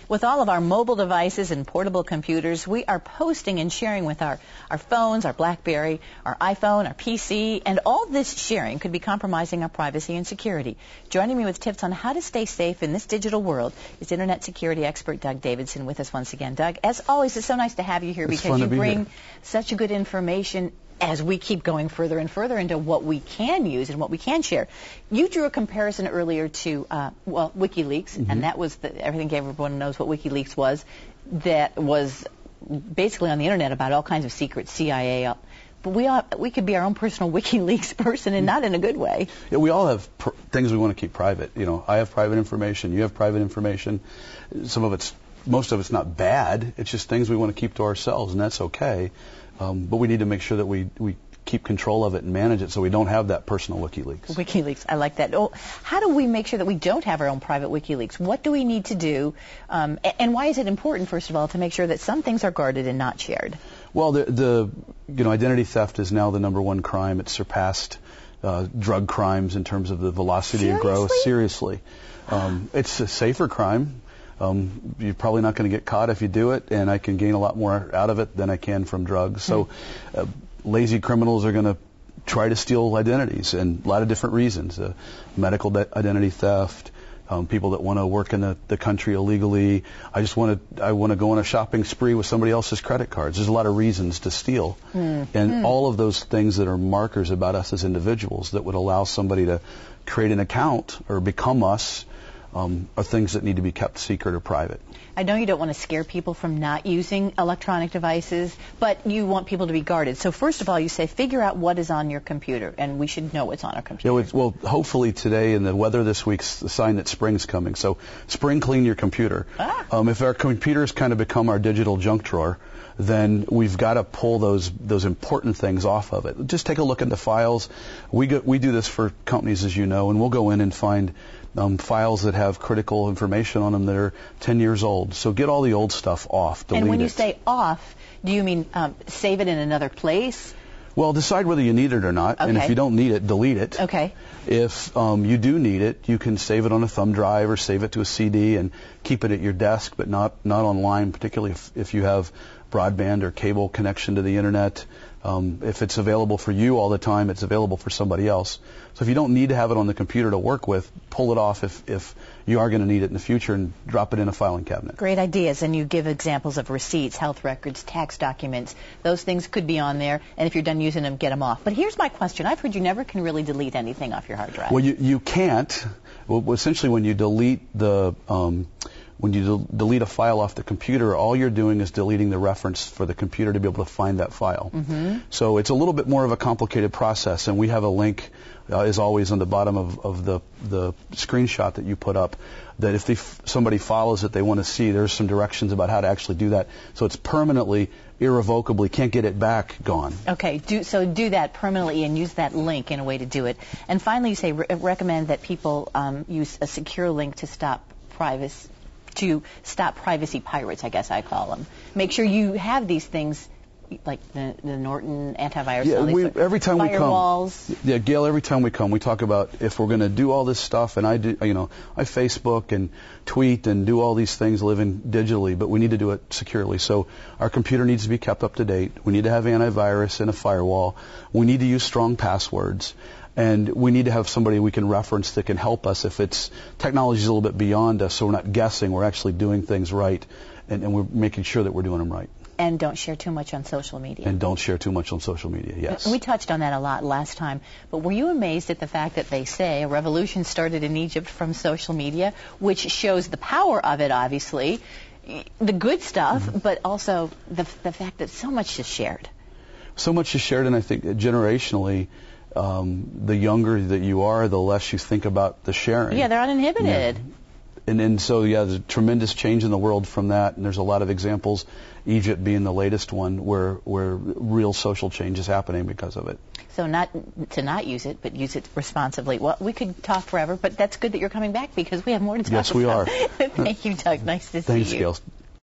With all of our mobile devices and portable computers, we are posting and sharing with our phones, our BlackBerry, our iPhone, our PC, and all this sharing could be compromising our privacy and security. Joining me with tips on how to stay safe in this digital world is Internet security expert Doug Davidson with us once again. Doug, as always, it's so nice to have you here because you bring such good information as we keep going further and further into what we can use and what we can share. You drew a comparison earlier to, WikiLeaks, and that was everything everyone knows what WikiLeaks was. That was basically on the Internet about all kinds of secrets, CIA. But we could be our own personal WikiLeaks person, and not in a good way. Yeah, we all have things we want to keep private. You know, I have private information, you have private information. Most of it's not bad. It's just things we want to keep to ourselves, and that's okay. But we need to make sure that we keep control of it and manage it so we don't have that personal WikiLeaks. WikiLeaks, I like that. Oh, how do we make sure that we don't have our own private WikiLeaks? What do we need to do? And why is it important, first of all, to make sure that some things are guarded and not shared? Well, identity theft is now the #1 crime. It's surpassed drug crimes in terms of the velocity of growth. Seriously. It's a safer crime. You're probably not going to get caught if you do it, and I can gain a lot more out of it than I can from drugs. So lazy criminals are going to try to steal identities, and a lot of different reasons. Medical identity theft, people that want to work in the country illegally. I want to go on a shopping spree with somebody else's credit cards. There's a lot of reasons to steal. And all of those things that are markers about us as individuals that would allow somebody to create an account or become us are things that need to be kept secret or private. I know you don't want to scare people from not using electronic devices, but you want people to be guarded. So first of all, you say figure out what is on your computer, and we should know what's on our computer. Yeah, well, hopefully today, and the weather this week's the sign that spring's coming. So spring clean your computer. If our computers kind of become our digital junk drawer, then we've got to pull those important things off of it. Just take a look at the files. We do this for companies, as you know, and we'll go in and find files that have critical information on them that are 10 years old. So get all the old stuff off. Delete it. And when you say off, do you mean save it in another place? Well, decide whether you need it or not. Okay. And if you don't need it, delete it. Okay. If you do need it, you can save it on a thumb drive or save it to a CD and keep it at your desk, but not online, particularly if you have broadband or cable connection to the Internet. If it's available for you all the time, it's available for somebody else. So if you don't need to have it on the computer to work with, pull it off if you are going to need it in the future and drop it in a filing cabinet. Great ideas, and you give examples of receipts, health records, tax documents. Those things could be on there, and if you're done using them, get them off. But here's my question. I've heard you never can really delete anything off your hard drive. Well, you can't. Well, essentially, when you delete delete a file off the computer, all you're doing is deleting the reference for the computer to be able to find that file. So it's a little bit more of a complicated process, and we have a link, as always, on the bottom of the screenshot that you put up, that if somebody follows it, they want to see, there's some directions about how to actually do that. So it's permanently, irrevocably, can't get it back, gone. Okay, do that permanently and use that link in a way to do it. And finally, you say recommend that people use a secure link to stop privacy pirates, I guess I call them. Make sure you have these things like the Norton antivirus. Yeah, every time firewalls. We come. Yeah, Gail, every time we come, we talk about if we're going to do all this stuff, and I Facebook and tweet and do all these things living digitally, but we need to do it securely. So our computer needs to be kept up to date. We need to have antivirus and a firewall. We need to use strong passwords. And we need to have somebody we can reference that can help us if technology is a little bit beyond us, so we're not guessing, we're actually doing things right, and we're making sure that we're doing them right. And don't share too much on social media. And don't share too much on social media, yes. We touched on that a lot last time, but were you amazed at the fact that they say a revolution started in Egypt from social media, which shows the power of it, obviously, the good stuff, but also the fact that so much is shared. So much is shared, and I think generationally, the younger that you are, the less you think about the sharing. Yeah, they're uninhibited. Yeah. And so, there's a tremendous change in the world from that, and there's a lot of examples, Egypt being the latest one, where real social change is happening because of it. So not use it, but use it responsibly. Well, we could talk forever, but that's good that you're coming back because we have more to talk about. Yes, we are. Thank you, Doug. Nice to see you. Thanks, Gail.